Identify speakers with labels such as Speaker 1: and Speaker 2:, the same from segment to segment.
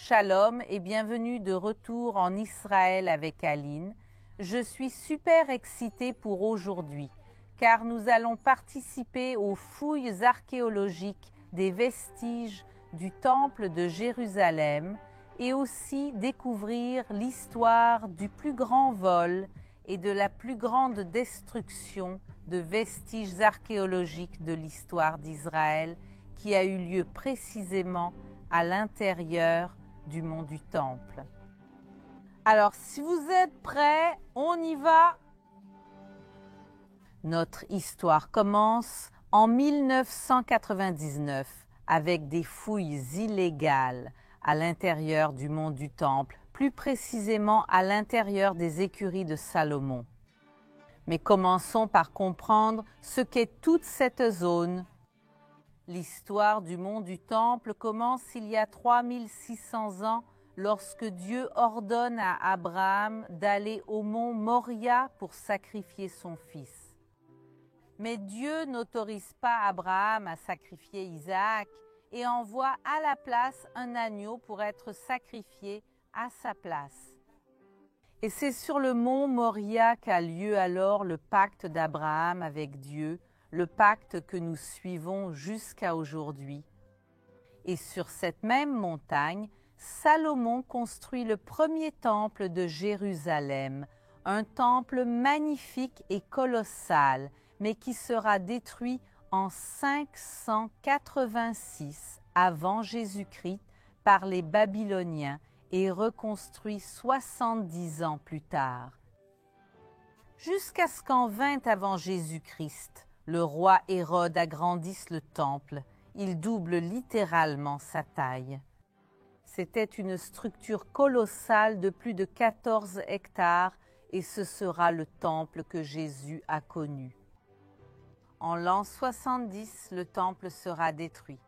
Speaker 1: Shalom et bienvenue de retour en Israël avec Aline. Je suis super excitée pour aujourd'hui car nous allons participer aux fouilles archéologiques des vestiges du temple de Jérusalem et aussi découvrir l'histoire du plus grand vol et de la plus grande destruction de vestiges archéologiques de l'histoire d'Israël qui a eu lieu précisément à l'intérieur du mont du Temple. Alors, si vous êtes prêts, on y va. Notre histoire commence en 1999 avec des fouilles illégales à l'intérieur du mont du Temple, plus précisément à l'intérieur des écuries de Salomon. Mais commençons par comprendre ce qu'est toute cette zone. L'histoire du mont du Temple commence il y a 3600 ans lorsque Dieu ordonne à Abraham d'aller au mont Moria pour sacrifier son fils. Mais Dieu n'autorise pas Abraham à sacrifier Isaac et envoie à la place un agneau pour être sacrifié à sa place. Et c'est sur le mont Moria qu'a lieu alors le pacte d'Abraham avec Dieu, le pacte que nous suivons jusqu'à aujourd'hui. Et sur cette même montagne, Salomon construit le premier temple de Jérusalem, un temple magnifique et colossal, mais qui sera détruit en 586 avant Jésus-Christ par les Babyloniens et reconstruit 70 ans plus tard. Jusqu'à ce qu'en 20 avant Jésus-Christ, le roi Hérode agrandisse le temple, il double littéralement sa taille. C'était une structure colossale de plus de 14 hectares et ce sera le temple que Jésus a connu. En l'an 70, le temple sera détruit.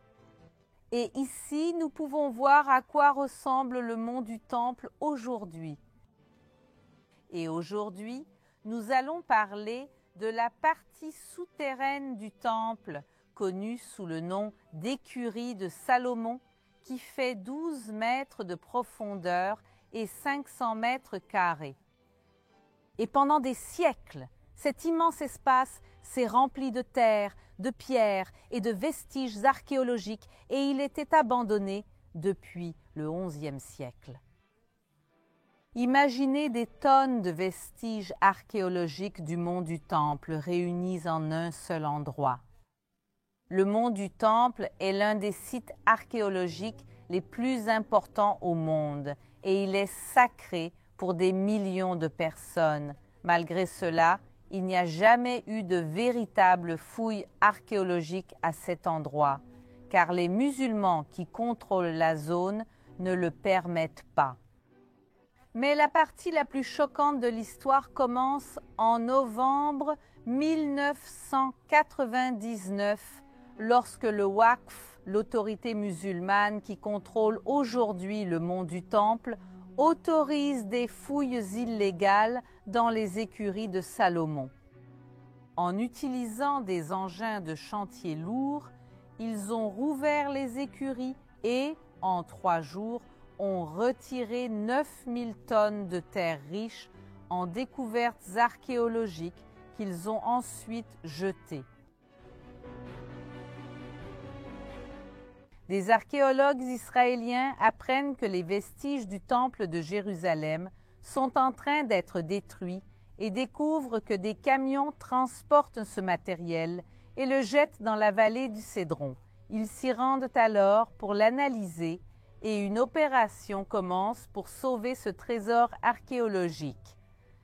Speaker 1: Et ici, nous pouvons voir à quoi ressemble le mont du Temple aujourd'hui. Et aujourd'hui, nous allons parler de la partie souterraine du temple, connue sous le nom d'écurie de Salomon, qui fait 12 mètres de profondeur et 500 mètres carrés. Et pendant des siècles, cet immense espace s'est rempli de terre, de pierres et de vestiges archéologiques et il était abandonné depuis le XIe siècle. Imaginez des tonnes de vestiges archéologiques du mont du Temple réunis en un seul endroit. Le mont du Temple est l'un des sites archéologiques les plus importants au monde et il est sacré pour des millions de personnes. Malgré cela, il n'y a jamais eu de véritable fouille archéologique à cet endroit, car les musulmans qui contrôlent la zone ne le permettent pas. Mais la partie la plus choquante de l'histoire commence en novembre 1999, lorsque le Waqf, l'autorité musulmane qui contrôle aujourd'hui le mont du Temple, autorise des fouilles illégales dans les écuries de Salomon. En utilisant des engins de chantier lourds, ils ont rouvert les écuries et, en 3 jours, ont retiré 9000 tonnes de terre riche en découvertes archéologiques qu'ils ont ensuite jetées. Des archéologues israéliens apprennent que les vestiges du temple de Jérusalem sont en train d'être détruits et découvrent que des camions transportent ce matériel et le jettent dans la vallée du Cédron. Ils s'y rendent alors pour l'analyser et une opération commence pour sauver ce trésor archéologique.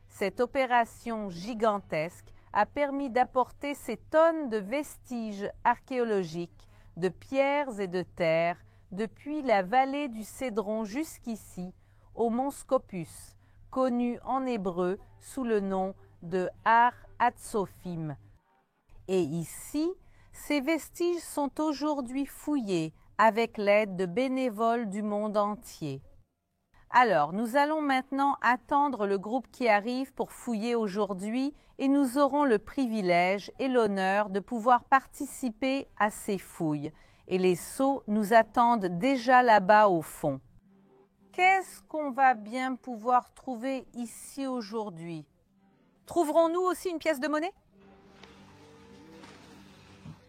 Speaker 1: Cette opération gigantesque a permis d'apporter ces tonnes de vestiges archéologiques, de pierres et de terre, depuis la vallée du Cédron jusqu'ici, au mont Scopus, connu en hébreu sous le nom de Har Hatzophim. Et ici, ces vestiges sont aujourd'hui fouillés avec l'aide de bénévoles du monde entier. Alors, nous allons maintenant attendre le groupe qui arrive pour fouiller aujourd'hui et nous aurons le privilège et l'honneur de pouvoir participer à ces fouilles. Et les seaux nous attendent déjà là-bas au fond. Qu'est-ce qu'on va bien pouvoir trouver ici aujourd'hui? Trouverons-nous aussi une pièce de monnaie?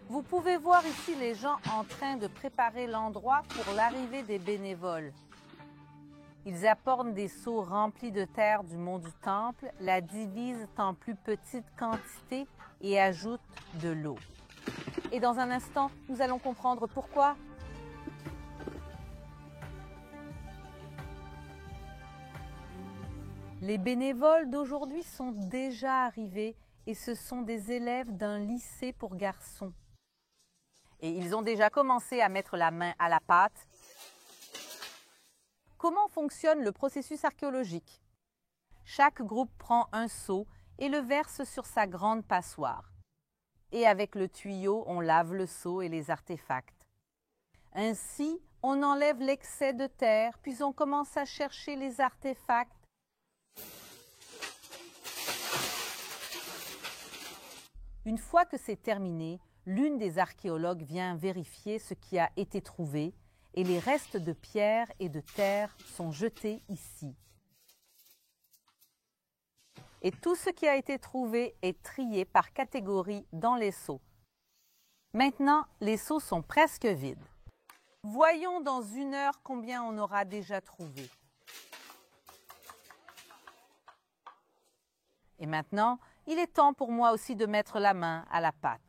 Speaker 1: Vous pouvez voir ici les gens en train de préparer l'endroit pour l'arrivée des bénévoles. Ils apportent des seaux remplis de terre du mont du Temple, la divisent en plus petites quantités et ajoutent de l'eau. Et dans un instant, nous allons comprendre pourquoi. Les bénévoles d'aujourd'hui sont déjà arrivés et ce sont des élèves d'un lycée pour garçons. Et ils ont déjà commencé à mettre la main à la pâte. Comment fonctionne le processus archéologique? Chaque groupe prend un seau et le verse sur sa grande passoire. Et avec le tuyau, on lave le seau et les artefacts. Ainsi, on enlève l'excès de terre, puis on commence à chercher les artefacts. Une fois que c'est terminé, l'une des archéologues vient vérifier ce qui a été trouvé et les restes de pierre et de terre sont jetés ici. Et tout ce qui a été trouvé est trié par catégorie dans les seaux. Maintenant, les seaux sont presque vides. Voyons dans 1 heure combien on aura déjà trouvé. Et maintenant, il est temps pour moi aussi de mettre la main à la pâte.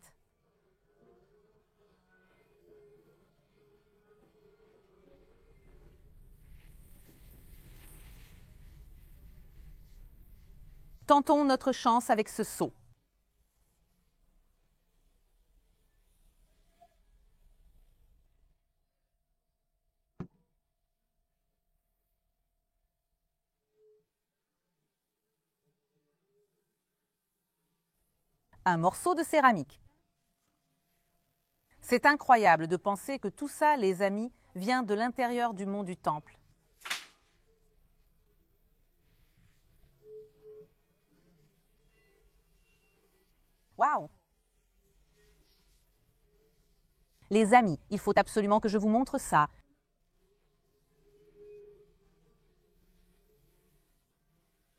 Speaker 1: Tentons notre chance avec ce seau. Un morceau de céramique. C'est incroyable de penser que tout ça, les amis, vient de l'intérieur du mont du Temple. Waouh! Les amis, il faut absolument que je vous montre ça.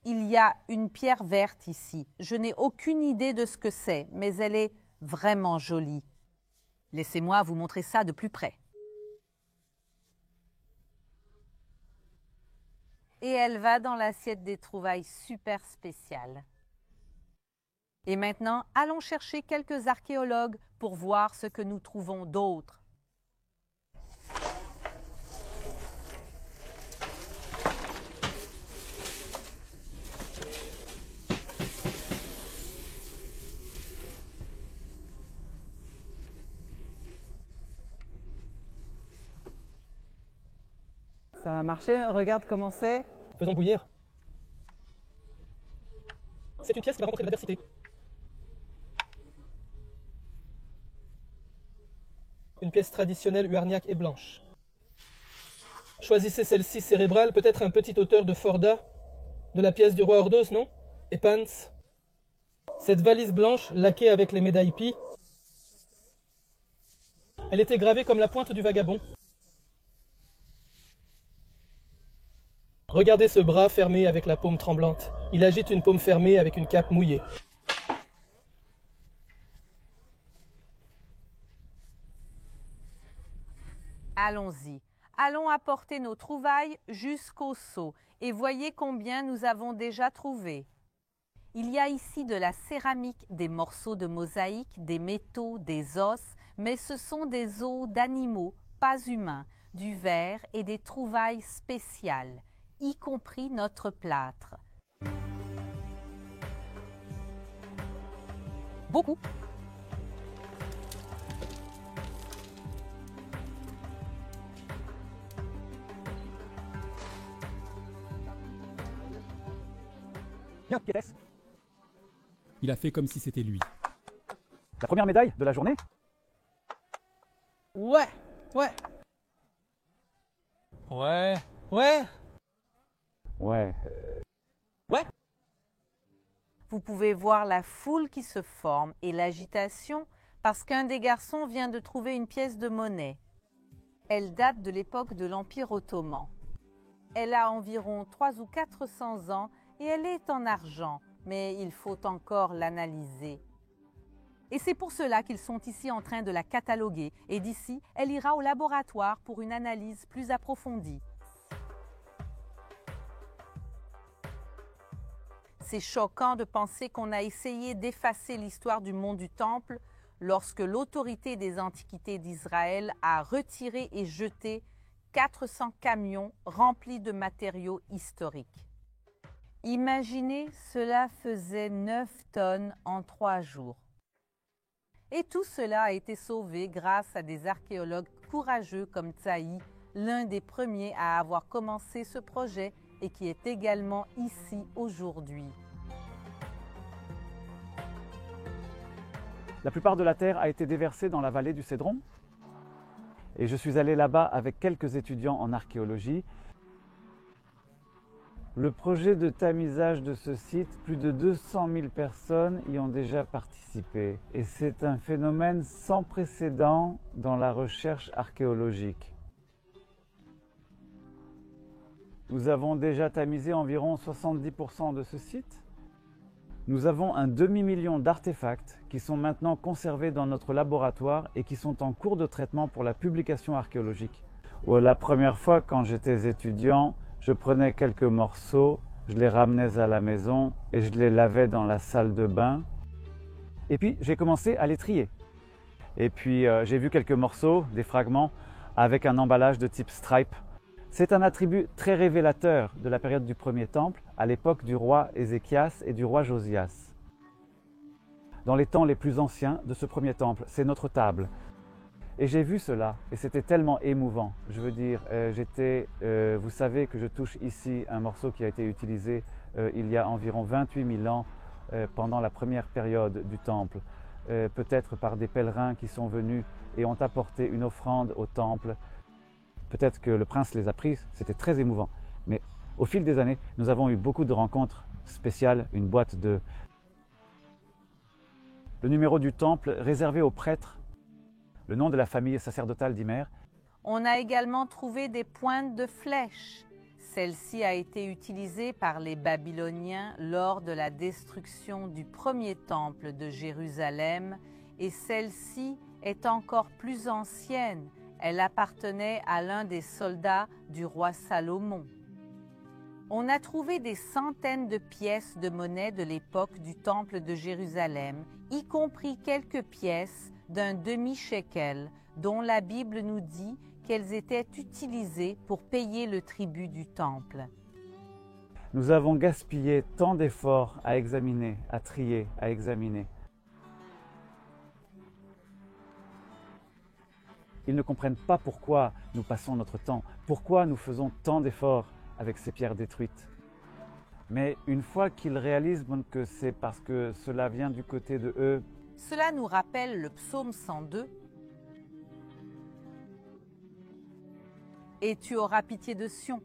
Speaker 1: Il y a une pierre verte ici. Je n'ai aucune idée de ce que c'est, mais elle est vraiment jolie. Laissez-moi vous montrer ça de plus près. Et elle va dans l'assiette des trouvailles super spéciales. Et maintenant, allons chercher quelques archéologues pour voir ce que nous trouvons d'autre.
Speaker 2: Ça a marché, regarde comment c'est.
Speaker 3: Faisons bouillir. C'est une pièce qui va rencontrer de l'adversité. Une pièce traditionnelle huarniaque et blanche. Choisissez celle-ci cérébrale, peut-être un petit auteur de Forda, de la pièce du roi Ordos, non? Et Pans. Cette valise blanche, laquée avec les médailles Pi, elle était gravée comme la pointe du vagabond. Regardez ce bras fermé avec la paume tremblante. Il agite une paume fermée avec une cape mouillée.
Speaker 1: Allons-y. Allons apporter nos trouvailles jusqu'au seau et voyez combien nous avons déjà trouvé. Il y a ici de la céramique, des morceaux de mosaïque, des métaux, des os, mais ce sont des os d'animaux, pas humains, du verre et des trouvailles spéciales, y compris notre plâtre. Beaucoup.
Speaker 2: Bien, qui est-ce?
Speaker 4: Il a fait comme si c'était lui.
Speaker 2: La première médaille de la journée?
Speaker 3: Ouais.
Speaker 2: Ouais.
Speaker 1: Vous pouvez voir la foule qui se forme et l'agitation parce qu'un des garçons vient de trouver une pièce de monnaie. Elle date de l'époque de l'Empire ottoman. Elle a environ 300 ou 400 ans et elle est en argent, mais il faut encore l'analyser. Et c'est pour cela qu'ils sont ici en train de la cataloguer et d'ici, elle ira au laboratoire pour une analyse plus approfondie. C'est choquant de penser qu'on a essayé d'effacer l'histoire du mont du Temple lorsque l'autorité des Antiquités d'Israël a retiré et jeté 400 camions remplis de matériaux historiques. Imaginez, cela faisait 9 tonnes en 3 jours. Et tout cela a été sauvé grâce à des archéologues courageux comme Tsahi, l'un des premiers à avoir commencé ce projet et qui est également ici aujourd'hui.
Speaker 2: La plupart de la terre a été déversée dans la vallée du Cédron. Et je suis allé là-bas avec quelques étudiants en archéologie. Le projet de tamisage de ce site, plus de 200 000 personnes y ont déjà participé. Et c'est un phénomène sans précédent dans la recherche archéologique. Nous avons déjà tamisé environ 70% de ce site. Nous avons un demi-million d'artefacts qui sont maintenant conservés dans notre laboratoire et qui sont en cours de traitement pour la publication archéologique. La première fois, quand j'étais étudiant, je prenais quelques morceaux, je les ramenais à la maison et je les lavais dans la salle de bain. Et puis, j'ai commencé à les trier. Et puis, j'ai vu quelques morceaux, des fragments, avec un emballage de type stripe. C'est un attribut très révélateur de la période du Premier Temple, à l'époque du roi Ézéchias et du roi Josias. Dans les temps les plus anciens de ce Premier Temple, c'est notre table. Et j'ai vu cela, et c'était tellement émouvant. Je veux dire, vous savez que je touche ici un morceau qui a été utilisé il y a environ 28 000 ans, pendant la première période du Temple, peut-être par des pèlerins qui sont venus et ont apporté une offrande au Temple. Peut-être que le prince les a prises, c'était très émouvant. Mais au fil des années, nous avons eu beaucoup de rencontres spéciales, une boîte de... Le numéro du temple réservé aux prêtres, le nom de la famille sacerdotale d'Imer.
Speaker 1: On a également trouvé des pointes de flèches. Celle-ci a été utilisée par les Babyloniens lors de la destruction du premier temple de Jérusalem et celle-ci est encore plus ancienne. Elle appartenait à l'un des soldats du roi Salomon. On a trouvé des centaines de pièces de monnaie de l'époque du temple de Jérusalem, y compris quelques pièces d'un demi-shekel, dont la Bible nous dit qu'elles étaient utilisées pour payer le tribut du temple.
Speaker 2: Nous avons gaspillé tant d'efforts à examiner, à trier, à examiner. Ils ne comprennent pas pourquoi nous passons notre temps, pourquoi nous faisons tant d'efforts avec ces pierres détruites. Mais une fois qu'ils réalisent que c'est parce que cela vient du côté de eux.
Speaker 1: Cela nous rappelle le psaume 102. Et tu auras pitié de Sion,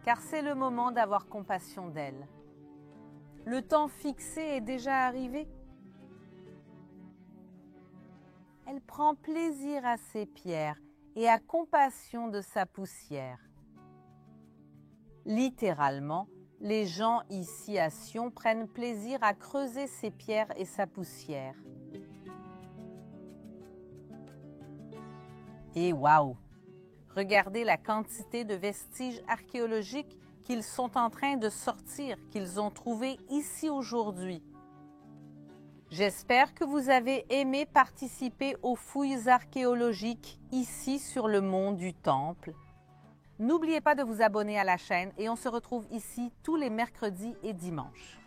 Speaker 1: car c'est le moment d'avoir compassion d'elle. Le temps fixé est déjà arrivé. Elle prend plaisir à ses pierres et a compassion de sa poussière. Littéralement, les gens ici à Sion prennent plaisir à creuser ses pierres et sa poussière. Et waouh! Regardez la quantité de vestiges archéologiques qu'ils sont en train de sortir, qu'ils ont trouvés ici aujourd'hui. J'espère que vous avez aimé participer aux fouilles archéologiques ici sur le mont du Temple. N'oubliez pas de vous abonner à la chaîne et on se retrouve ici tous les mercredis et dimanches.